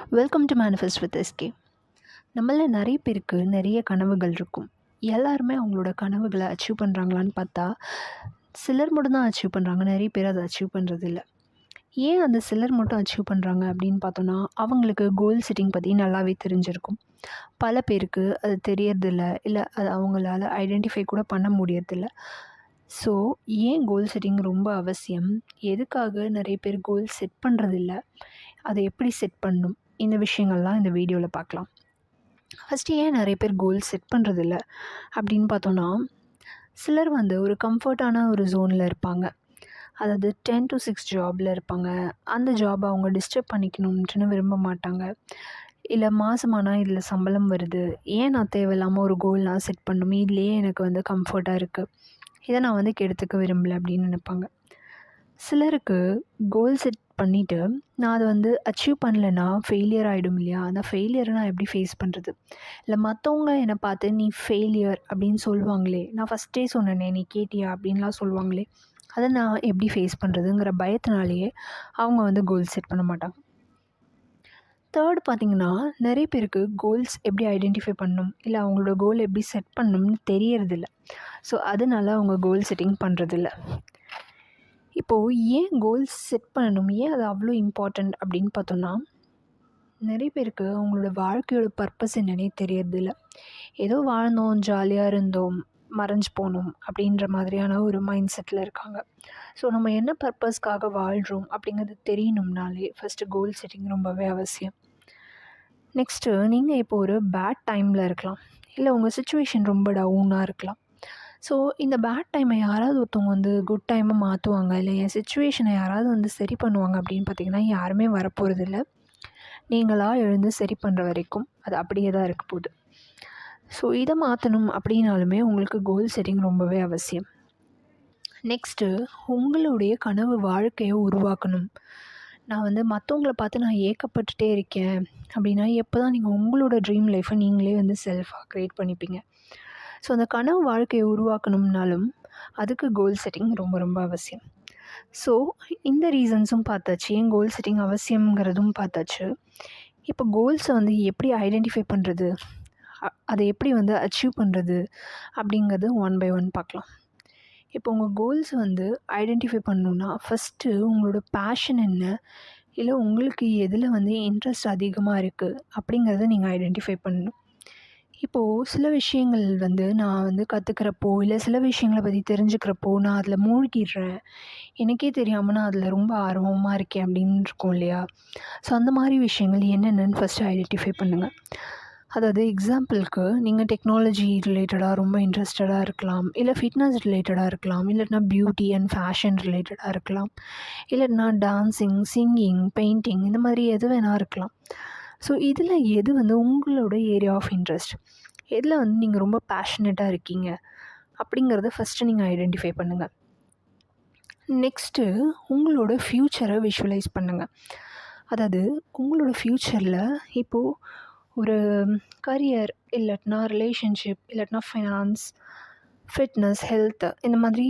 Welcome to manifest with SK. நம்மள நிறைய பேருக்கு நிறைய கனவுகள் இருக்கும். எல்லாருமே அவங்களோட கனவுகளை அச்சீவ் பண்ணுறாங்களான்னு பார்த்தா, சிலர் மட்டும் தான் அச்சீவ் பண்ணுறாங்க. நிறைய பேர் அதை அச்சீவ் பண்ணுறதில்ல. ஏன் அந்த சிலர் மட்டும் அச்சீவ் பண்ணுறாங்க அப்படின்னு பார்த்தோன்னா, அவங்களுக்கு கோல் செட்டிங் பற்றி நல்லாவே தெரிஞ்சிருக்கும். பல பேருக்கு அது தெரியறதில்ல, இல்லை அது அவங்களால ஐடென்டிஃபை கூட பண்ண முடியறதில்ல. ஸோ ஏன் கோல் செட்டிங் ரொம்ப அவசியம்? எதுக்காக நிறைய பேர் கோல் செட் பண்ணுறதில்ல? அதை எப்படி செட் பண்ணணும்? இந்த விஷயங்கள்லாம் இந்த வீடியோவில் பார்க்கலாம். ஃபஸ்ட்டு ஏன் நிறைய பேர் கோல் செட் பண்ணுறதில்ல அப்படின்னு பார்த்தோன்னா, சிலர் ஒரு கம்ஃபர்ட்டான ஒரு ஜோனில் இருப்பாங்க. அதாவது 10 to 6 ஜாபில் இருப்பாங்க. அந்த ஜாபை அவங்க டிஸ்டர்ப் பண்ணிக்கணும்ட்டுன்னு விரும்ப மாட்டாங்க. இல்லை மாதமானா இதில் சம்பளம் வருது, ஏன் நான் தேவையில்லாமல் ஒரு கோல்லாம் செட் பண்ணணும், இதுலேயே எனக்கு கம்ஃபர்ட்டாக இருக்குது, இதை நான் கெடுத்துக்க விரும்பலை அப்படின்னு நினைப்பாங்க. சிலருக்கு கோல் செட் பண்ணிவிட்டு நான் அதை அச்சீவ் பண்ணலைன்னா ஃபெயிலியர் ஆகிடும் இல்லையா? அந்த ஃபெயிலியரை நான் எப்படி ஃபேஸ் பண்ணுறது? இல்லை மற்றவங்க என்னை பார்த்து நீ ஃபெயிலியர் அப்படின்னு சொல்லுவாங்களே, நான் ஃபஸ்ட்டே சொன்னேனே நீ கேட்டியா அப்படின்லாம் சொல்லுவாங்களே, அதை நான் எப்படி ஃபேஸ் பண்ணுறதுங்கிற பயத்தினாலேயே அவங்க கோல் செட் பண்ண மாட்டாங்க. தேர்ட் பார்த்திங்கன்னா, நிறைய பேருக்கு கோல்ஸ் எப்படி ஐடென்டிஃபை பண்ணணும், இல்லை அவங்களோட கோல் எப்படி செட் பண்ணணும்னு தெரியறதில்ல. ஸோ அதனால அவங்க கோல் செட்டிங் பண்ணுறதில்ல. இப்போது ஏன் கோல்ஸ் செட் பண்ணணும், ஏன் அது அவ்வளோ இம்பார்ட்டண்ட் அப்படின்னு பார்த்தோன்னா, நிறைய பேருக்கு அவங்களோட வாழ்க்கையோட பர்பஸ் என்னன்னே தெரியறதில்ல. ஏதோ வாழ்ந்தோம், ஜாலியாக இருந்தோம், மறைஞ்சு போகணும் அப்படின்ற மாதிரியான ஒரு மைண்ட் செட்டில் இருக்காங்க. ஸோ நம்ம என்ன பர்பஸ்க்காக வாழ்கிறோம் அப்படிங்கிறது தெரியணும்னாலே ஃபஸ்ட்டு கோல் செட்டிங் ரொம்பவே அவசியம். நெக்ஸ்ட்டு, நீங்கள் இப்போ ஒரு பேட் டைமில் இருக்கலாம், இல்லை உங்கள் சுச்சுவேஷன் ரொம்ப டவுனாக இருக்கலாம். ஸோ இந்த பேட் டைமை யாராவது ஒருத்தவங்க குட் டைமாக மாற்றுவாங்க, இல்லை என் சுச்சுவேஷனை யாராவது சரி பண்ணுவாங்க அப்படின்னு பார்த்திங்கன்னா யாருமே வரப்போகிறதில்ல. நீங்களாக எழுந்து சரி பண்ணுற வரைக்கும் அது அப்படியே தான் இருக்க போகுது. ஸோ இதை மாற்றணும் அப்படின்னாலுமே உங்களுக்கு கோல் செட்டிங் ரொம்பவே அவசியம். நெக்ஸ்ட்டு, உங்களுடைய கனவு வாழ்க்கையை உருவாக்கணும். நான் மற்றவங்கள பார்த்து நான் ஏக்கப்பட்டுட்டே இருக்கேன் அப்படின்னா, எப்போ தான் நீங்கள் உங்களோட ட்ரீம் லைஃப்பை நீங்களே செல்ஃபாக க்ரியேட் பண்ணிப்பீங்க? ஸோ அந்த கனவு வாழ்க்கையை உருவாக்கணும்னாலும் அதுக்கு கோல் செட்டிங் ரொம்ப ரொம்ப அவசியம். ஸோ இந்த ரீசன்ஸும் பார்த்தாச்சு, ஏன் கோல் செட்டிங் அவசியங்கிறதும் பார்த்தாச்சு. இப்போ கோல்ஸை எப்படி ஐடென்டிஃபை பண்ணுறது, அதை எப்படி அச்சீவ் பண்ணுறது அப்படிங்கிறது ஒன் பை ஒன் பார்க்கலாம். இப்போ உங்கள் கோல்ஸ் ஐடென்டிஃபை பண்ணணுன்னா ஃபஸ்ட்டு உங்களோட பேஷன் என்ன, இல்லை உங்களுக்கு எதில் இன்ட்ரெஸ்ட் அதிகமாக இருக்குது அப்படிங்கிறத நீங்கள் ஐடென்டிஃபை பண்ணணும். இப்போது சில விஷயங்கள் நான் கற்றுக்கிறப்போ, இல்லை சில விஷயங்களை பற்றி தெரிஞ்சுக்கிறப்போ நான் அதில் மூழ்கிடுறேன், எனக்கே தெரியாமல் நான் அதில் ரொம்ப ஆர்வமாக இருக்கேன் அப்படின்னு இருக்கும் இல்லையா? ஸோ அந்த மாதிரி விஷயங்கள் என்னென்னு ஃபஸ்ட்டு ஐடென்டிஃபை பண்ணுங்கள். அதாவது எக்ஸாம்பிளுக்கு, நீங்கள் டெக்னாலஜி ரிலேட்டடாக ரொம்ப இன்ட்ரெஸ்டடாக இருக்கலாம், இல்லை ஃபிட்னஸ் ரிலேட்டடாக இருக்கலாம், இல்லைனா பியூட்டி அண்ட் ஃபேஷன் ரிலேட்டடாக இருக்கலாம், இல்லைனா டான்ஸிங், சிங்கிங், பெயிண்டிங், இந்த மாதிரி எது வேணால் இருக்கலாம். ஸோ இதில் எது உங்களோட ஏரியா ஆஃப் இன்ட்ரெஸ்ட், எதில் நீங்கள் ரொம்ப பேஷனேட்டாக இருக்கீங்க அப்படிங்கிறத ஃபஸ்ட்டு நீங்கள் ஐடென்டிஃபை பண்ணுங்கள். நெக்ஸ்ட்டு, உங்களோட ஃப்யூச்சரை விஷுவலைஸ் பண்ணுங்கள். அதாவது உங்களோட ஃப்யூச்சரில் இப்போது ஒரு கரியர், இல்லாட்டினா ரிலேஷன்ஷிப், இல்லாட்டினா ஃபைனான்ஸ், ஃபிட்னஸ், ஹெல்த்து, இந்த மாதிரி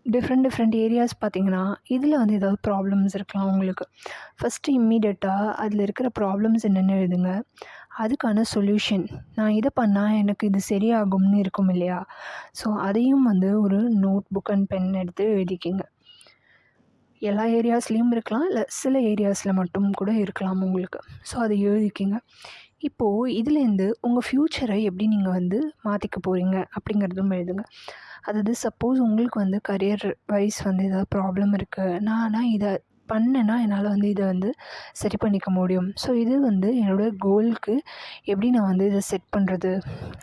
டிஃப்ரெண்ட் ஏரியாஸ் பார்த்திங்கன்னா, இதில் ஏதாவது ப்ராப்ளம்ஸ் இருக்கலாம் உங்களுக்கு. ஃபஸ்ட்டு இம்மீடியட்டாக அதில் இருக்கிற ப்ராப்ளம்ஸ் என்னென்னு எழுதுங்க. அதுக்கான சொல்யூஷன், நான் இதை பண்ணால் எனக்கு இது சரியாகும்னு இருக்கும் இல்லையா? ஸோ அதையும் ஒரு நோட் புக் அண்ட் பென் எடுத்து எழுதிக்கிங்க. எல்லா ஏரியாஸ்லேயும் இருக்கலாம், இல்லை சில ஏரியாஸில் மட்டும் கூட இருக்கலாம் உங்களுக்கு. ஸோ அதை எழுதிக்கிங்க. இப்போது இதுலேருந்து உங்கள் ஃப்யூச்சரை எப்படி நீங்கள் மாற்றிக்க போகிறீங்க அப்படிங்கிறதும் எழுதுங்க. அதாவது சப்போஸ் உங்களுக்கு கரியர் வைஸ் ஏதாவது ப்ராப்ளம் இருக்குது, நான் இதை பண்ணேன்னா என்னால் இதை சரி பண்ணிக்க முடியும். ஸோ இது என்னோடய கோலுக்கு எப்படி நான் இதை செட் பண்ணுறது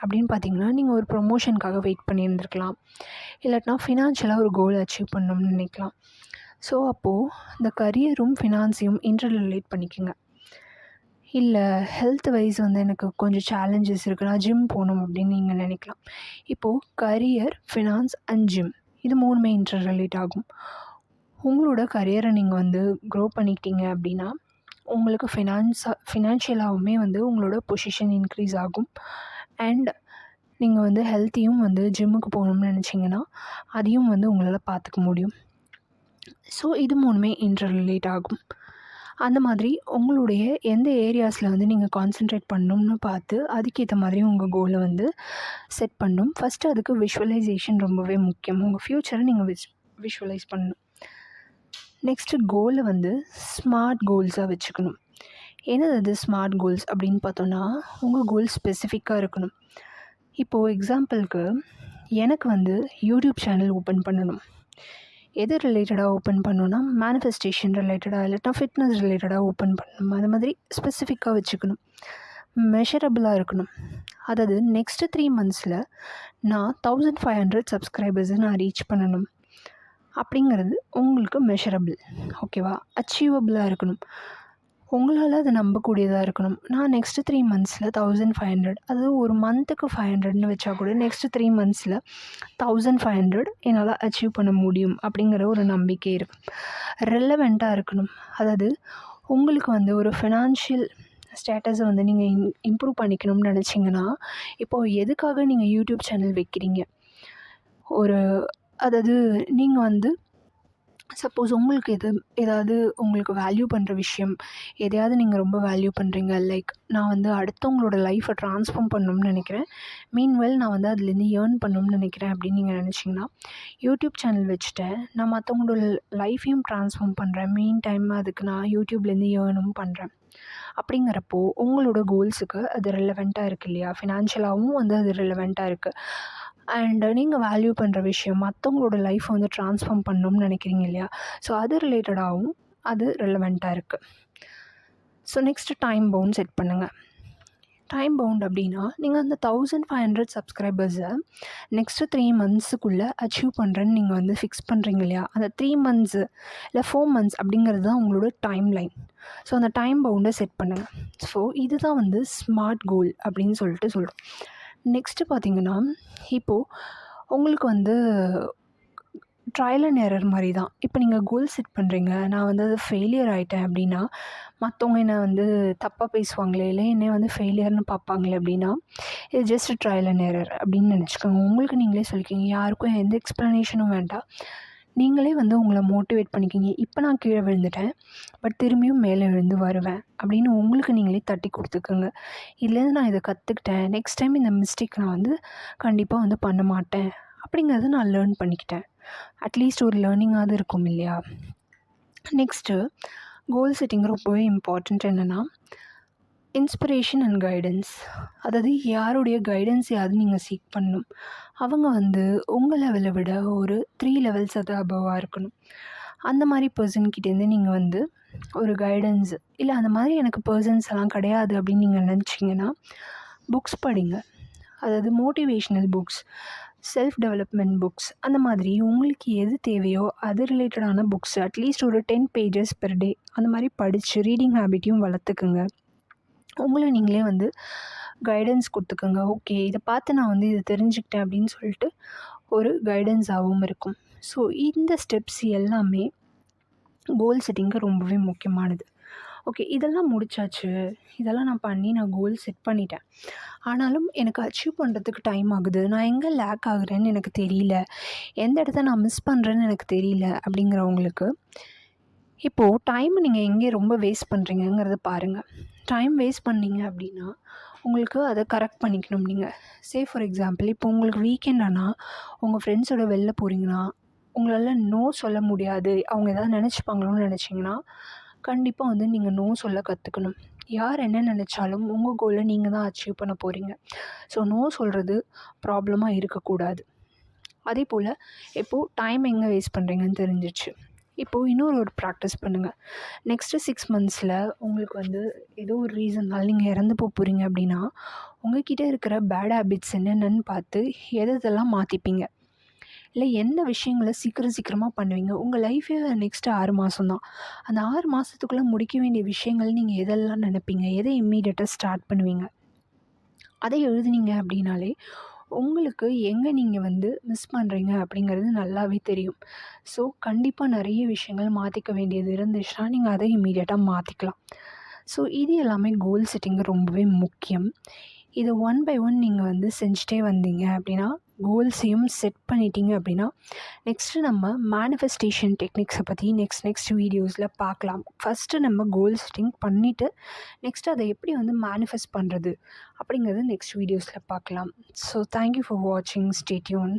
அப்படின்னு பார்த்தீங்கன்னா, நீங்கள் ஒரு ப்ரொமோஷனுக்காக வெயிட் பண்ணியிருந்துருக்கலாம், இல்லாட்டினா ஃபினான்ஷியலாக ஒரு கோல் அச்சீவ் பண்ணணும்னு நினைக்கலாம். ஸோ அப்போது இந்த கரியரும் ஃபினான்ஸையும் இன்டர் ரிலேட் பண்ணிக்கோங்க. இல்லை ஹெல்த் வைஸ் எனக்கு கொஞ்சம் சேலஞ்சஸ் இருக்குது, நான் ஜிம் போகணும் அப்படின்னு நீங்கள் நினைக்கலாம். இப்போது கரியர், ஃபினான்ஸ் அண்ட் ஜிம், இது மூணுமே இன்டர் ரிலேட் ஆகும். உங்களோட கரியரை நீங்கள் க்ரோ பண்ணிக்கிட்டீங்க அப்படின்னா உங்களுக்கு ஃபினான்ஷியலாகவுமே உங்களோட பொசிஷன் இன்க்ரீஸ் ஆகும். அண்ட் நீங்கள் ஹெல்த்தையும் ஜிம்முக்கு போகணும்னு நினச்சிங்கன்னா அதையும் உங்களால் பார்த்துக்க முடியும். ஸோ இது மூணுமே இன்டர் ரிலேட் ஆகும். அந்த மாதிரி உங்களுடைய எந்த ஏரியாஸில் வந்து நீங்கள் கான்சென்ட்ரேட் பண்ணணும்னு பார்த்து அதுக்கேற்ற மாதிரி உங்கள் கோலை வந்து செட் பண்ணணும். ஃபஸ்ட்டு அதுக்கு விஷுவலைசேஷன் ரொம்பவே முக்கியம். உங்கள் ஃப்யூச்சரை நீங்கள் விஷுவலைஸ் பண்ணணும். நெக்ஸ்ட்டு கோலை வந்து ஸ்மார்ட் கோல்ஸாக வச்சுக்கணும். என்னது அது ஸ்மார்ட் கோல்ஸ் அப்படின்னு பார்த்தோன்னா, உங்கள் கோல் ஸ்பெசிஃபிக்காக இருக்கணும். இப்போது எக்ஸாம்பிளுக்கு எனக்கு வந்து யூடியூப் சேனல் ஓப்பன் பண்ணணும். எது ரிலேட்டடாக ஓப்பன் பண்ணணுன்னா, மேனிஃபெஸ்டேஷன் ரிலேட்டடாக இல்லாட்டா ஃபிட்னஸ் ரிலேட்டடாக ஓப்பன் பண்ணணும். அது மாதிரி ஸ்பெசிஃபிக்காக வச்சுக்கணும். மெஷரபிளாக இருக்கணும். அதாவது நெக்ஸ்ட்டு 3 மந்த்ஸில் நான் 1500 சப்ஸ்கிரைபர்ஸை நான் ரீச் பண்ணணும் அப்படிங்கிறது உங்களுக்கு மெஷரபிள். ஓகேவா? அச்சீவபிளாக இருக்கணும். உங்களால் அதை நம்பக்கூடியதாக இருக்கணும். நான் நெக்ஸ்ட்டு 3 மந்த்ஸில் 1500, அதாவது ஒரு மந்த்துக்கு 500ன்னு வச்சா கூட நெக்ஸ்ட்டு 3 மந்த்ஸில் 1500 என்னால் அச்சீவ் பண்ண முடியும் அப்படிங்கிற ஒரு நம்பிக்கை இருக்கும். ரெலவெண்ட்டாக இருக்கணும். அதாவது உங்களுக்கு வந்து ஒரு ஃபினான்ஷியல் ஸ்டேட்டஸை வந்து நீங்கள் இம்ப்ரூவ் பண்ணிக்கணும்னு நினச்சிங்கன்னா, இப்போது எதுக்காக நீங்கள் யூடியூப் சேனல் வைக்கிறீங்க? அதாவது நீங்கள் வந்து சப்போஸ் உங்களுக்கு ஏதாவது உங்களுக்கு வேல்யூ பண்ணுற விஷயம், எதையாவது நீங்கள் ரொம்ப வேல்யூ பண்ணுறீங்க. லைக் நான் வந்து அடுத்தவங்களோட லைஃப்பை ட்ரான்ஸ்ஃபார்ம் பண்ணணும்னு நினைக்கிறேன். மீன்வெல் நான் வந்து அதுலேருந்து ஏர்ன் பண்ணணும்னு நினைக்கிறேன் அப்படின்னு நீங்கள் நினச்சிங்கன்னா, யூடியூப் சேனல் வச்சுட்டேன், நான் மற்றவங்களோட லைஃப்பையும் ட்ரான்ஸ்ஃபார்ம் பண்ணுறேன். மீன் டைம் அதுக்கு நான் யூடியூப்லேருந்து ஏர்னும் பண்ணுறேன். அப்படிங்கிறப்போ உங்களோட கோல்ஸுக்கு அது ரெலவெண்ட்டாக இருக்குது இல்லையா? ஃபினான்ஷியலாகவும் வந்து அது ரெலவெண்ட்டாக இருக்குது. அண்டு நீங்கள் வேல்யூ பண்ணுற விஷயம் மற்றவங்களோட லைஃப்பை வந்து ட்ரான்ஸ்ஃபார்ம் பண்ணணும்னு நினைக்கிறீங்க இல்லையா? ஸோ அது ரிலேட்டடாகவும் அது ரெலவெண்ட்டாக இருக்குது. So next time bound set பண்ணுங்கள். டைம் பவுண்ட் அப்படின்னா, நீங்கள் அந்த 1500 சப்ஸ்கிரைபர்ஸை நெக்ஸ்ட்டு 3 மந்த்ஸுக்குள்ளே அச்சீவ் பண்ணுறேன்னு நீங்கள் வந்து ஃபிக்ஸ் பண்ணுறீங்க இல்லையா? அந்த 3 மந்த்ஸு இல்லை 4 மந்த்ஸ் அப்படிங்கிறது தான் உங்களோட டைம் லைன். ஸோ அந்த டைம் பவுண்டை செட் பண்ணுங்கள். ஸோ இதுதான் வந்து ஸ்மார்ட் கோல் அப்படின்னு சொல்கிறோம். நெக்ஸ்ட்டு பார்த்திங்கன்னா, இப்போது உங்களுக்கு வந்து ட்ரையல் அண்ட் எரர் மாதிரி தான். இப்போ நீங்கள் கோல் செட் பண்ணுறீங்க, நான் வந்து அது ஃபெயிலியர் ஆகிட்டேன் அப்படின்னா, மற்றவங்க என்னை வந்து தப்பாக பேசுவாங்களே, இல்லை என்னை வந்து ஃபெயிலியர்னு பார்ப்பாங்களே அப்படின்னா, இது ஜஸ்ட் ட்ரையல் அண்ட் எரர் அப்படின்னு நினச்சிக்கோங்க. உங்களுக்கு நீங்களே சொல்லிக்கிங்க. யாருக்கும் எந்த எக்ஸ்ப்ளனேஷனும் வேண்டாம். நீங்களே வந்து உங்களை மோட்டிவேட் பண்ணிக்கிங்க. இப்போ நான் கீழே விழுந்துட்டேன், பட் திரும்பியும் மேலே விழுந்து வருவேன் அப்படின்னு உங்களுக்கு நீங்களே தட்டி கொடுத்துக்கோங்க. இதுலேருந்து நான் இதை கற்றுக்கிட்டேன், நெக்ஸ்ட் டைம் இந்த மிஸ்டேக் நான் வந்து கண்டிப்பாக வந்து பண்ண மாட்டேன் அப்படிங்கிறத நான் லேர்ன் பண்ணிக்கிட்டேன். அட்லீஸ்ட் ஒரு லேர்னிங்காவது இருக்கும் இல்லையா? நெக்ஸ்ட்டு கோல் செட்டிங் ரொம்பவே இம்பார்ட்டண்ட். என்னென்னா, இன்ஸ்பிரேஷன் அண்ட் கைடன்ஸ். அதாவது யாருடைய கைடன்ஸையாவது நீங்கள் சீக் பண்ணணும். அவங்க வந்து உங்கள் லெவலை விட ஒரு 3 லெவல்ஸ் அது அபவாக இருக்கணும். அந்த மாதிரி பர்சன்கிட்டேருந்து நீங்கள் வந்து ஒரு கைடன்ஸ், இல்லை அந்த மாதிரி எனக்கு பர்சன்ஸ் எல்லாம் கிடையாது அப்படின்னு நீங்கள் நினச்சிங்கன்னா, புக்ஸ் படிங்க. அதாவது motivational books, self development books, அந்த மாதிரி உங்களுக்கு எது தேவையோ அது ரிலேட்டடான புக்ஸ் அட்லீஸ்ட் ஒரு 10 பேஜஸ் பெர் டே அந்த மாதிரி படித்து ரீடிங் ஹேபிட்டையும் வளர்த்துக்குங்க. உங்களை நீங்களே வந்து கைடன்ஸ் கொடுத்துக்கோங்க. ஓகே, இதை பார்த்து நான் வந்து இதை தெரிஞ்சுக்கிட்டேன் அப்படின்னு சொல்லிட்டு ஒரு கைடன்ஸாகவும் இருக்கும். ஸோ இந்த ஸ்டெப்ஸ் எல்லாமே கோல் செட்டிங்க்கு ரொம்பவே முக்கியமானது. ஓகே, இதெல்லாம் முடிச்சாச்சு, இதெல்லாம் நான் கோல் செட் பண்ணிட்டேன். ஆனாலும் எனக்கு அச்சீவ் பண்ணுறதுக்கு டைம் ஆகுது, நான் எங்கே லேக் ஆகுறேன்னு எனக்கு தெரியல, எந்த இடத்த நான் மிஸ் பண்ணுறேன்னு எனக்கு தெரியல அப்படிங்கிறவங்களுக்கு, இப்போது டைமை நீங்கள் எங்கே ரொம்ப வேஸ்ட் பண்ணுறீங்கங்கிறத பாருங்கள். டைம் வேஸ்ட் பண்ணீங்க அப்படின்னா உங்களுக்கு அதை கரெக்ட் பண்ணிக்கணும். நீங்கள் ஃபார் எக்ஸாம்பிள், இப்போ உங்களுக்கு வீக்கெண்ட் ஆனால் உங்கள் ஃப்ரெண்ட்ஸோட வெளில போகிறீங்கன்னா, உங்களால் நோ சொல்ல முடியாது, அவங்க எதாவது நினச்சிப்பாங்களோன்னு நினச்சிங்கன்னா, கண்டிப்பாக வந்து நீங்கள் நோ சொல்ல கற்றுக்கணும். யார் என்ன நினச்சாலும் உங்கள் கோலை நீங்கள் தான் அச்சீவ் பண்ண போகிறீங்க. ஸோ நோ சொல்கிறது ப்ராப்ளமாக இருக்கக்கூடாது. அதே போல் இப்போது டைம் எங்கே வேஸ்ட் பண்ணுறீங்கன்னு தெரிஞ்சிச்சு. இப்போது இன்னொரு ப்ராக்டிஸ் பண்ணுங்கள். நெக்ஸ்ட்டு 6 மந்த்ஸில் உங்களுக்கு வந்து ஏதோ ஒரு ரீசன்னால் நீங்கள் இறந்து போகிறீங்க அப்படின்னா, உங்கள்கிட்ட இருக்கிற பேட் ஹேபிட்ஸ் என்னென்னு பார்த்து எதெல்லாம் மாற்றிப்பீங்க, இல்லை எந்த விஷயங்களை சீக்கிரமாக பண்ணுவீங்க. உங்கள் லைஃபே நெக்ஸ்ட்டு 6 மாதம் தான். அந்த 6 மாதத்துக்குள்ளே முடிக்க வேண்டிய விஷயங்கள் நீங்கள் எதெல்லாம் நினைப்பீங்க, எதை இம்மீடியட்டாக ஸ்டார்ட் பண்ணுவீங்க, அதை எழுதுனீங்க அப்படின்னாலே உங்களுக்கு எங்கே நீங்கள் வந்து மிஸ் பண்ணுறீங்க அப்படிங்கிறது நல்லாவே தெரியும். ஸோ கண்டிப்பாக நிறைய விஷயங்கள் மாற்றிக்க வேண்டியது இருந்துச்சுன்னா நீங்கள் அதை இம்மீடியட்டாக மாற்றிக்கலாம். ஸோ இது எல்லாமே கோல் செட்டிங்கு ரொம்பவே முக்கியம். இதை ஒன் பை ஒன் நீங்கள் வந்து செஞ்சுட்டே வந்தீங்க அப்படின்னா கோல்ஸையும் செட் பண்ணிட்டீங்க அப்படின்னா நெக்ஸ்ட்டு நம்ம மேனிஃபெஸ்டேஷன் டெக்னிக்ஸை பற்றி நெக்ஸ்ட் வீடியோஸில் பார்க்கலாம். ஃபஸ்ட்டு நம்ம கோல் செட்டிங் பண்ணிவிட்டு நெக்ஸ்ட்டு அதை எப்படி வந்து மேனிஃபெஸ்ட் பண்ணுறது அப்படிங்கிறது நெக்ஸ்ட் வீடியோஸில் பார்க்கலாம். ஸோ தேங்க்யூ ஃபார் வாட்சிங். Stay tune.